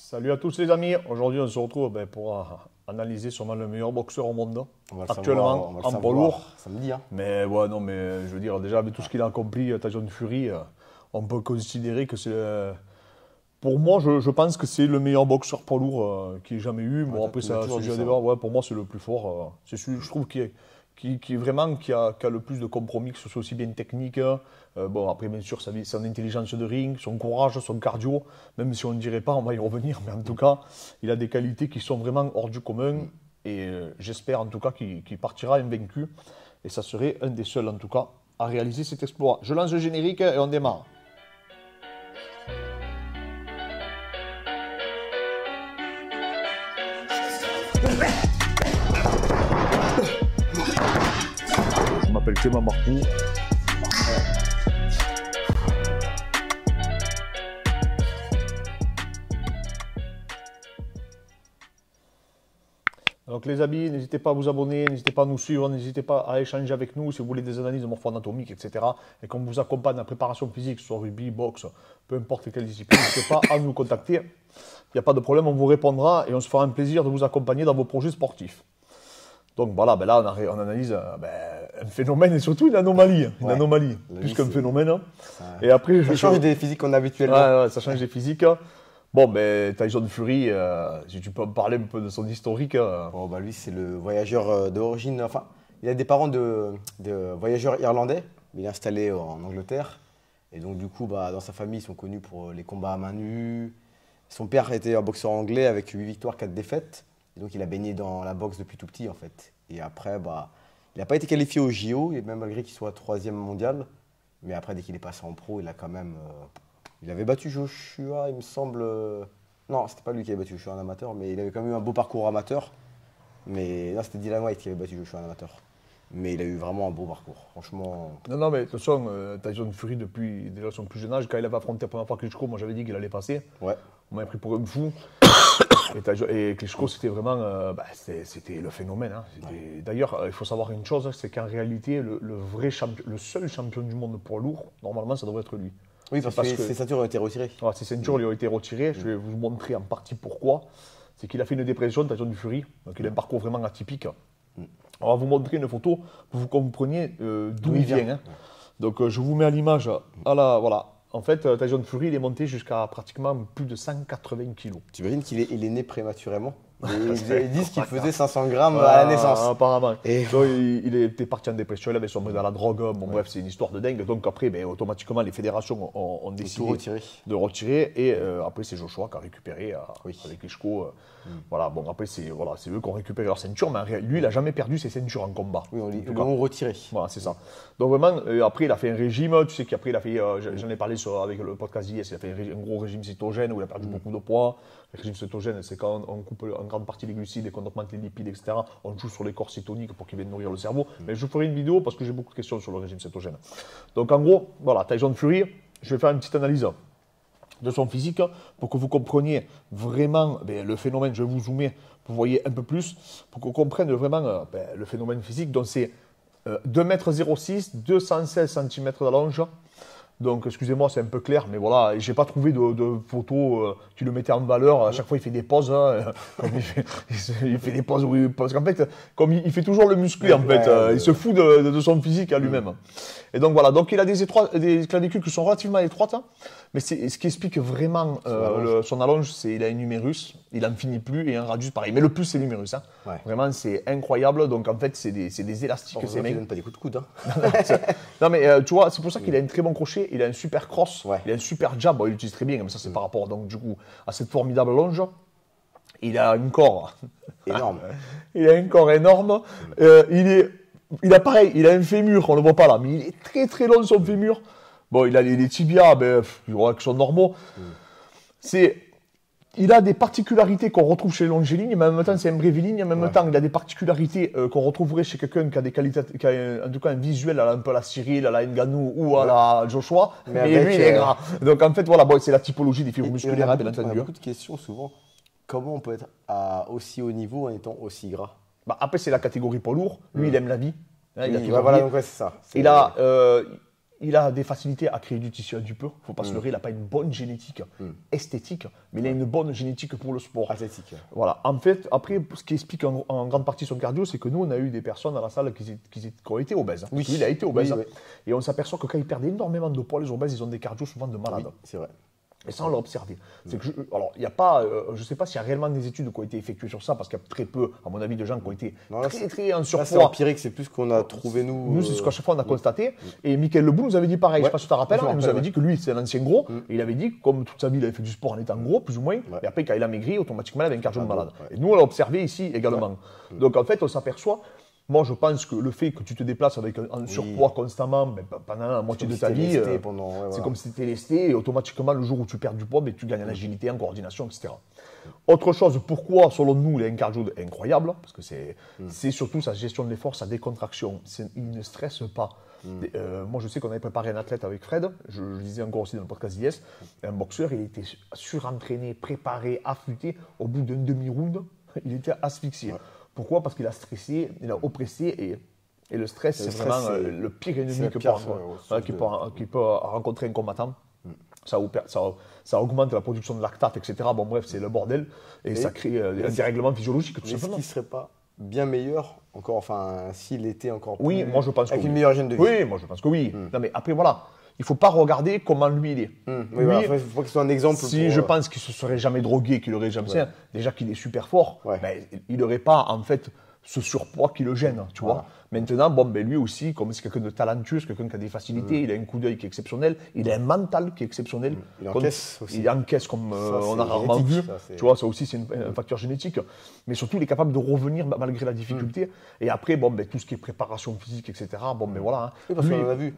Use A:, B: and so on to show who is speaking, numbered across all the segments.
A: Salut à tous les amis, aujourd'hui on se retrouve pour analyser sûrement le meilleur boxeur au monde actuellement en poids lourd.
B: Samedi, hein.
A: Mais ouais, non, mais je veux dire, déjà avec tout ce qu'il a accompli, Tyson Fury, on peut considérer que c'est. Pour moi, je pense que c'est le meilleur boxeur poids lourd qu'il ait jamais eu. Bon, après, c'est un sujet à débat. Ouais, pour moi, c'est le plus fort. C'est celui, je trouve, qui vraiment qui a le plus de compromis, que ce soit aussi bien technique. Bon, après, bien sûr, son intelligence de ring, son courage, son cardio. Même si on ne dirait pas, on va y revenir. Mais en tout cas, il a des qualités qui sont vraiment hors du commun. Et j'espère en tout cas qu'il partira invaincu. Et ça serait un des seuls, en tout cas, à réaliser cet exploit. Je lance le générique et on démarre. Je m'appelle Clément Marcoux. Donc les amis, n'hésitez pas à vous abonner, n'hésitez pas à nous suivre, n'hésitez pas à échanger avec nous si vous voulez des analyses morpho-anatomiques, etc. Et qu'on vous accompagne en préparation physique, soit rugby, boxe, peu importe quelle discipline, n'hésitez pas à nous contacter. Il n'y a pas de problème, on vous répondra et on se fera un plaisir de vous accompagner dans vos projets sportifs. Donc voilà, ben là on analyse un phénomène et surtout une anomalie. Une anomalie, plus qu'un phénomène.
B: Et après, ça change des physiques qu'on a habituellement.
A: Ouais, ça change des physiques. Bon, ben Tyson Fury, si tu peux me parler un peu de son historique.
B: Bon, bah, lui, c'est le voyageur d'origine. Enfin, il a des parents de voyageurs irlandais, mais il est installé en Angleterre. Et donc, du coup, bah, dans sa famille, ils sont connus pour les combats à main nue. Son père était un boxeur anglais avec 8 victoires, 4 défaites. Et donc, il a baigné dans la boxe depuis tout petit, en fait. Et après, bah, il n'a pas été qualifié au JO, et même malgré qu'il soit 3e mondial. Mais après, dès qu'il est passé en pro, il a quand même. Il avait battu Joshua, il me semble. Non, c'était pas lui qui avait battu Joshua en amateur, mais il avait quand même eu un beau parcours amateur. Mais là, c'était Dylan White qui avait battu Joshua en amateur. Mais il a eu vraiment un beau parcours, franchement.
A: Non, mais de toute façon, Tyson Fury, depuis déjà son plus jeune âge, quand il avait affronté la première fois Klitschko, moi j'avais dit qu'il allait passer.
B: Ouais.
A: On m'avait pris pour un fou. Et Klitschko, c'était vraiment c'était le phénomène. Hein. Ouais. D'ailleurs, il faut savoir une chose, c'est qu'en réalité, le seul champion du monde poids lourd, normalement, ça devrait être lui.
B: Oui, parce que ses ceintures ont été retirées.
A: Ouais, ses ceintures lui ont été retirées. Je vais vous montrer en partie pourquoi. C'est qu'il a fait une dépression, Tyson Fury. Donc il a un parcours vraiment atypique. On va vous montrer une photo pour que vous compreniez d'où il vient. Hein. Donc je vous mets à l'image. Voilà. En fait, Tyson Fury, il est monté jusqu'à pratiquement plus de 180 kilos.
B: Tu imagines qu'il est né prématurément. Ils disent qu'il faisait 500 grammes à la naissance.
A: Apparemment. Et donc, il était parti en dépression, il avait sombré dans la drogue. Bon, bref, c'est une histoire de dingue. Donc après, automatiquement, les fédérations ont décidé de retirer. Et après, c'est Joshua qui a récupéré avec Klitschko. Voilà, bon, après, c'est eux qui ont récupéré leur ceinture. Mais lui, il n'a jamais perdu ses ceintures en combat.
B: Oui, ils l'ont retiré.
A: Voilà, c'est ça. Donc vraiment, après, il a fait un régime. Tu sais qu'après, il a fait, j'en ai parlé avec le podcast d'IS, il a fait un gros régime cétogène où il a perdu beaucoup de poids. Le régime cétogène, c'est quand on coupe en grande partie les glucides et qu'on augmente les lipides, etc. On joue sur les corps cétoniques pour qu'ils viennent nourrir le cerveau. Mais je ferai une vidéo parce que j'ai beaucoup de questions sur le régime cétogène. Donc en gros, voilà, Tyson Fury, je vais faire une petite analyse de son physique pour que vous compreniez vraiment le phénomène. Je vais vous zoomer pour que vous voyez un peu plus, pour que vous compreniez vraiment le phénomène physique. Donc c'est 2,06 m, 216 cm d'allonge. Donc, excusez-moi, c'est un peu clair, mais voilà, j'ai pas trouvé de photos qui le mettaient en valeur. À chaque fois, il fait des poses. Hein, comme il fait des poses, oui, parce qu'en fait, comme il fait toujours le musclé, en fait, il se fout de son physique à lui-même. Et donc, voilà, donc il a des clavicules qui sont relativement étroites, hein, mais ce qui explique vraiment son allonge, c'est qu'il a un humérus, il n'en finit plus, et un radius pareil. Mais le plus, c'est l'humérus. Hein. Ouais. Vraiment, c'est incroyable. Donc, en fait, c'est des élastiques.
B: Ces mecs ne donnent pas des coups de coude. Hein.
A: Non, mais tu vois, c'est pour ça qu'il a un très bon crochet. Il a un super cross, il a un super jab, il l'utilise très bien, mais ça c'est par rapport donc, du coup, à cette formidable longe. Il a un corps
B: énorme.
A: Il a un corps énorme. Il a pareil, il a un fémur, on ne le voit pas là, mais il est très très long son fémur. Bon, il a les tibias, qui sont normaux. Il a des particularités qu'on retrouve chez les longiligne, mais en même temps, c'est un bréviligne. En même temps, il a des particularités qu'on retrouverait chez quelqu'un qui a des qualités, qui a en tout cas un visuel un peu à la Cyril, à la Ngannou ou à la Joshua. Mais lui, il est gras. Donc, en fait, voilà, c'est la typologie des fibres musculaires, bien entendu.
B: On a beaucoup de questions souvent. Comment on peut être à aussi haut niveau en étant aussi gras?
A: Après, c'est la catégorie poids lourd. Lui, il aime la vie. Hein,
B: voilà, donc c'est ça.
A: il a des facilités à créer du tissu un petit peu. Il ne faut pas se leurrer, il n'a pas une bonne génétique esthétique, mais il a une bonne génétique pour le sport.
B: Athlétique.
A: Voilà. En fait, après, ce qui explique en grande partie son cardio, c'est que nous, on a eu des personnes dans la salle qui ont été obèses.
B: Oui.
A: Lui, il a été obèse.
B: Oui.
A: Et on s'aperçoit que quand ils perdent énormément de poids, les obèses, ils ont des cardios souvent de malades.
B: Oui, c'est vrai.
A: Et ça, on l'a observé. C'est que alors, il n'y a pas, je ne sais pas s'il y a réellement des études qui ont été effectuées sur ça, parce qu'il y a très peu, à mon avis, de gens qui ont été très en surpoids.
B: C'est empirique, c'est plus ce qu'on a trouvé nous.
A: Nous, c'est ce qu'à chaque fois on a constaté. Et Michael Lebou nous avait dit pareil. Je ne sais pas si tu te rappelles. Il nous avait dit que lui, c'est un ancien gros. Et il avait dit que, comme toute sa vie, il avait fait du sport en étant gros, plus ou moins. Et après, quand il a maigri, automatiquement, il avait un cardio de malade. Et nous, on l'a observé ici également. Donc, en fait, on s'aperçoit. Moi, je pense que le fait que tu te déplaces avec un surpoids constamment pendant la moitié de ta vie, c'est comme si tu étais lesté, et automatiquement, le jour où tu perds du poids, tu gagnes en agilité, en coordination, etc. Autre chose, pourquoi, selon nous, il a un cardio incroyable, parce que c'est surtout sa gestion de l'effort, sa décontraction. Il ne stresse pas. Moi, je sais qu'on avait préparé un athlète avec Fred, je le disais encore aussi dans le podcast d'IS, un boxeur, il était surentraîné, préparé, affûté. Au bout d'un demi-round, il était asphyxié. Ouais. Pourquoi? Parce qu'il a stressé, il a oppressé et le stress, c'est vraiment le pire ennemi qui peut rencontrer un combattant. Ça augmente la production de lactate, etc. Bon, bref, c'est le bordel et ça crée un dérèglement physiologique. Tout simplement.
B: Est-ce qu'il ne serait pas bien meilleur encore, enfin, s'il était encore plus.
A: Oui, moi je pense
B: avec
A: que
B: une meilleure hygiène de vie.
A: Oui, moi je pense que oui. Non, mais après, voilà. Il ne faut pas regarder comment lui il est.
B: Oui, voilà, il faut qu'il soit un exemple.
A: Si je pense qu'il ne se serait jamais drogué, qu'il aurait jamais déjà qu'il est super fort, ben, il n'aurait pas en fait ce surpoids qui le gêne, tu vois. Maintenant, bon, ben, lui aussi, comme c'est quelqu'un de talentueux, c'est quelqu'un qui a des facilités, il a un coup d'œil qui est exceptionnel, il a un mental qui est exceptionnel.
B: Il encaisse aussi.
A: Il encaisse comme on a rarement vu. Tu vois, ça aussi c'est un facteur génétique. Mais surtout, il est capable de revenir malgré la difficulté. Et après, bon, ben, tout ce qui est préparation physique, etc. Bon, ben voilà. Hein.
B: Oui, parce qu'on en a vu.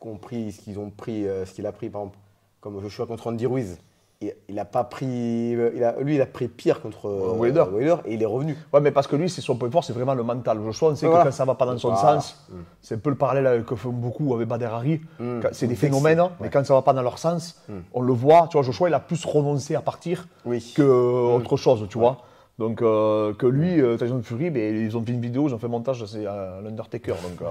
B: Ce qu'il a pris, par exemple, comme Joshua contre Andy Ruiz. Il a pas pris. Lui, il a pris pire contre Wilder et il est revenu.
A: Ouais, mais parce que lui, son point fort, c'est vraiment le mental. Joshua, on sait que quand ça va pas dans son sens, c'est un peu le parallèle que font beaucoup avec Bader Hari. C'est des phénomènes, mais quand ça va pas dans leur sens, on le voit. Tu vois, Joshua, il a plus renoncé à partir qu'autre chose, tu vois. Donc, que lui, Tyson Fury, ils ont fait une vidéo, ils ont fait un montage, c'est l'Undertaker. Donc,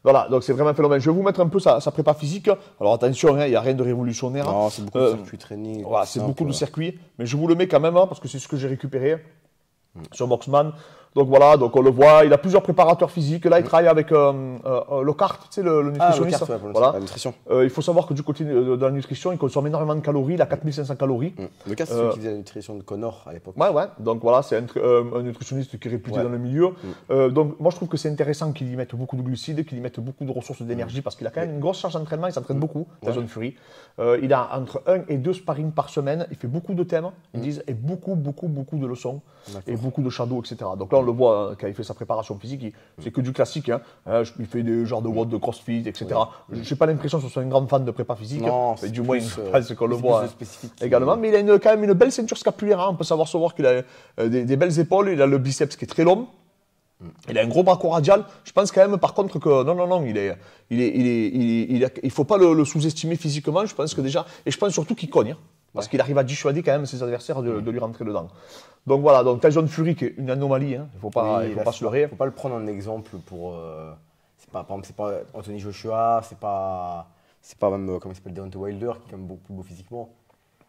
A: voilà, donc c'est vraiment un phénomène. Je vais vous mettre un peu sa prépa phisique. Alors attention, il n'y a rien de révolutionnaire.
B: Non, c'est beaucoup de circuits training.
A: Voilà, c'est beaucoup de circuits, mais je vous le mets quand même, parce que c'est ce que j'ai récupéré sur Boxman. Donc voilà, donc on le voit, il a plusieurs préparateurs physiques. Là, il travaille avec Lockhart, tu sais, le nutritionniste.
B: Voilà. La nutrition.
A: Il faut savoir que du côté de la nutrition, il consomme énormément de calories, il a 4500 calories.
B: Lockhart, c'est celui qui faisait la nutrition de Connor à l'époque.
A: Ouais. Donc voilà, c'est un nutritionniste qui est réputé dans le milieu. Donc moi, je trouve que c'est intéressant qu'il y mette beaucoup de glucides, qu'il y mette beaucoup de ressources d'énergie, parce qu'il a quand même une grosse charge d'entraînement, il s'entraîne beaucoup, Tyson Fury. Il a entre 1 et 2 sparring par semaine, il fait beaucoup de thèmes, ils disent, et beaucoup de leçons, et beaucoup de shadows, etc. Donc là, on le voit quand il fait sa préparation physique, c'est que du classique. Il fait des genres de WOD, de crossfit, etc. Je n'ai pas l'impression que ce soit un grand fan de prépa physique.
B: Non,
A: mais du moins, c'est qu'on le voit
B: spécifique
A: également. Mais il a quand même une belle ceinture scapulaire. On peut savoir qu'il a des belles épaules. Il a le biceps qui est très long. Il a un gros bras radial. Je pense quand même, par contre, que non, il faut pas le sous-estimer physiquement. Je pense que déjà, et je pense surtout qu'il cogne. Parce qu'il arrive à dissuader quand même ses adversaires de lui rentrer dedans. Donc voilà, donc Tyson Fury qui est une anomalie, il ne faut pas se leurrer.
B: Il ne faut pas le prendre en exemple pour. Par exemple, c'est pas Anthony Joshua, c'est pas même, comment il s'appelle, Deontay Wilder, qui est quand même beaucoup plus beau physiquement.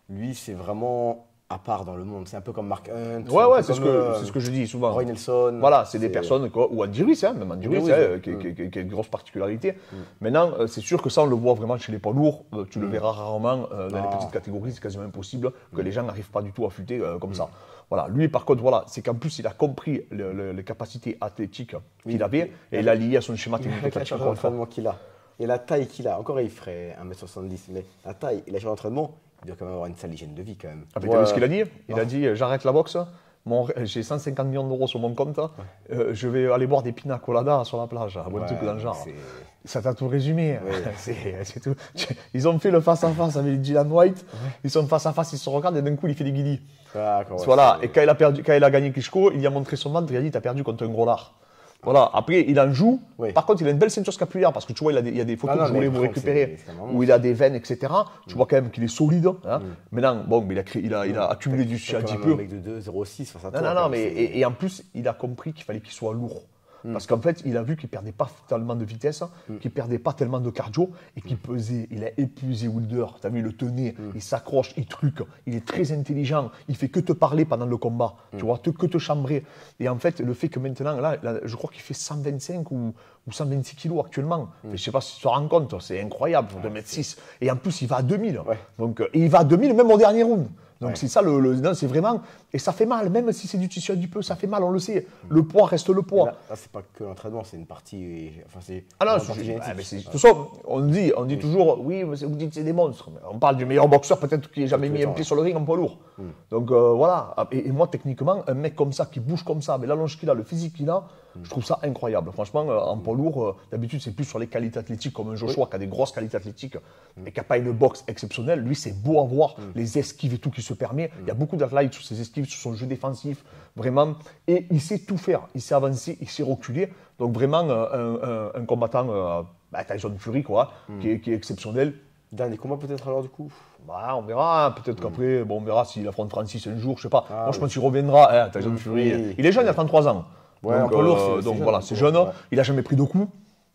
B: Lui, c'est vraiment à part dans le monde. C'est un peu comme Mark Hunt.
A: Ouais, c'est ce que je dis souvent.
B: Roy Nelson.
A: Voilà, c'est des personnes, ou Andy Ruiz, même Andy Ruiz, qui a une grosse particularité. Maintenant, c'est sûr que ça, on le voit vraiment chez les poids lourds. Tu le verras rarement dans les petites catégories. C'est quasiment impossible que les gens n'arrivent pas du tout à affûter comme ça. Voilà, lui, par contre, c'est qu'en plus, il a compris les capacités athlétiques qu'il avait et il a lié à son schéma technique.
B: La charge d'entraînement qu'il a et la taille qu'il a. Encore, il ferait 1m70, mais la taille et la charge d'entraînement, il doit quand même avoir une sale hygiène de vie quand même.
A: Ah, mais t'as vu ce qu'il a dit? Il a dit, j'arrête la boxe, j'ai 150 millions d'euros sur mon compte, je vais aller boire des pina coladas sur la plage, un truc dans le genre. Ça t'a tout résumé. C'est tout. Ils ont fait le face-à-face avec Dylan White, ils sont face-à-face, ils se regardent et d'un coup, il fait des guillis. Voilà. Et quand il a gagné Klitschko, il lui a montré son ventre, il a dit, t'as perdu contre un gros lard. Voilà, après il en joue. Par contre, il a une belle ceinture scapulaire parce que tu vois, il y a des photos que je voulais vous récupérer où il a des veines, etc. Tu vois quand même qu'il est solide. Maintenant, bon, mais il a accumulé du sucre un petit peu.
B: Un mec de 2,06 face à toi.
A: Non, mais et en plus, il a compris qu'il fallait qu'il soit lourd. Parce qu'en fait, il a vu qu'il ne perdait pas tellement de vitesse, qu'il ne perdait pas tellement de cardio et qu'il pesait. Il a épuisé Wilder. Tu as vu, il le tenait, il s'accroche, il truque. Il est très intelligent. Il fait que te parler pendant le combat. Tu vois, que te chambrer. Et en fait, le fait que maintenant, là je crois qu'il fait 125 ou 126 kilos actuellement. Je ne sais pas si tu te rends compte, c'est incroyable pour 2m6. Et en plus, il va à 2000.
B: Ouais.
A: Donc, et il va à 2000 même au dernier round. Donc c'est ça, non, c'est vraiment... Et ça fait mal, même si c'est du tissu adipeux, ça fait mal, on le sait. Le poids reste le poids.
B: Là c'est pas que l'entraînement, c'est une partie... Enfin, c'est
A: Ah non,
B: une partie génétique.
A: tout ça, on dit toujours, oui, mais vous dites c'est des monstres. Mais on parle du meilleur boxeur peut-être qui ait jamais mis un pied sur le ring en poids lourd. Donc voilà. Et moi, techniquement, un mec comme ça, qui bouge comme ça, avec l'allonge qu'il a, le physique qu'il a, je trouve ça incroyable. Franchement, en poids lourd, d'habitude, c'est plus sur les qualités athlétiques, comme un Joshua qui a des grosses qualités athlétiques, mais qui n'a pas une boxe exceptionnelle. Lui, c'est beau à voir, les esquives et tout qui se permet. Il y a beaucoup d'athlètes sur ses esquives, sur son jeu défensif, vraiment. Et il sait tout faire. Il sait avancer, il sait reculer. Donc vraiment, un combattant, Tyson Fury, quoi, qui est exceptionnel.
B: Dernier combat peut-être alors du coup.
A: Bah, on verra, peut-être qu'après, on verra s'il affronte Francis un jour, je sais pas. Moi, je pense qu'il reviendra, Tyson Fury.
B: Oui.
A: Il est jeune, il a 33 ans.
B: Ouais,
A: donc,
B: poids lourd,
A: donc
B: jeune,
A: voilà, c'est jeune.
B: Ouais.
A: Il a jamais pris de coups,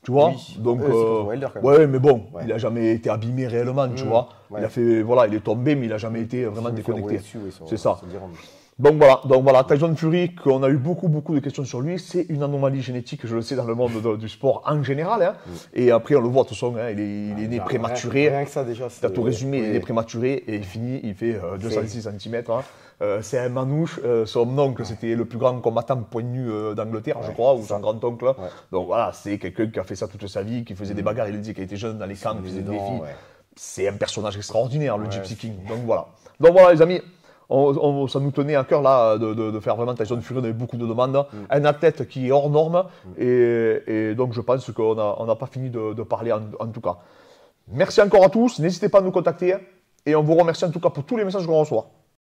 A: tu vois.
B: Oui.
A: Donc,
B: C'est contre Wilder, quand même.
A: ouais, mais bon,
B: Ouais.
A: il a jamais été abîmé réellement, tu vois.
B: Ouais.
A: Il a fait, voilà, il est tombé, mais il a jamais été vraiment
B: Ils se font
A: déconnecté.
B: rouler dessus, oui, sur-
A: C'est ça.
B: sur le divan.
A: Donc voilà, Tyson Fury, qu'on a eu beaucoup de questions sur lui, c'est une anomalie génétique, je le sais, dans le monde du sport en général. Hein. Et après, on le voit, de toute façon, hein, il est né prématuré.
B: Rien que ça déjà.
A: Tu as tout résumé, il est né
B: Oui.
A: prématuré et il finit, il fait 206 cm. C'est un manouche, son oncle, c'était le plus grand combattant point nu d'Angleterre, je crois, ou son grand-oncle. Donc voilà, c'est quelqu'un qui a fait ça toute sa vie, qui faisait des bagarres, il dit qu'il était jeune dans les camps, qui faisait des défis. C'est un personnage extraordinaire, le Gypsy King. Donc voilà, les amis. Ça nous tenait à cœur là de faire vraiment Tyson Fury, on avait beaucoup de demandes. Un athlète qui est hors norme et donc je pense qu'on n'a pas fini de parler en tout cas. Merci encore à tous, n'hésitez pas à nous contacter et on vous remercie en tout cas pour tous les messages qu'on reçoit.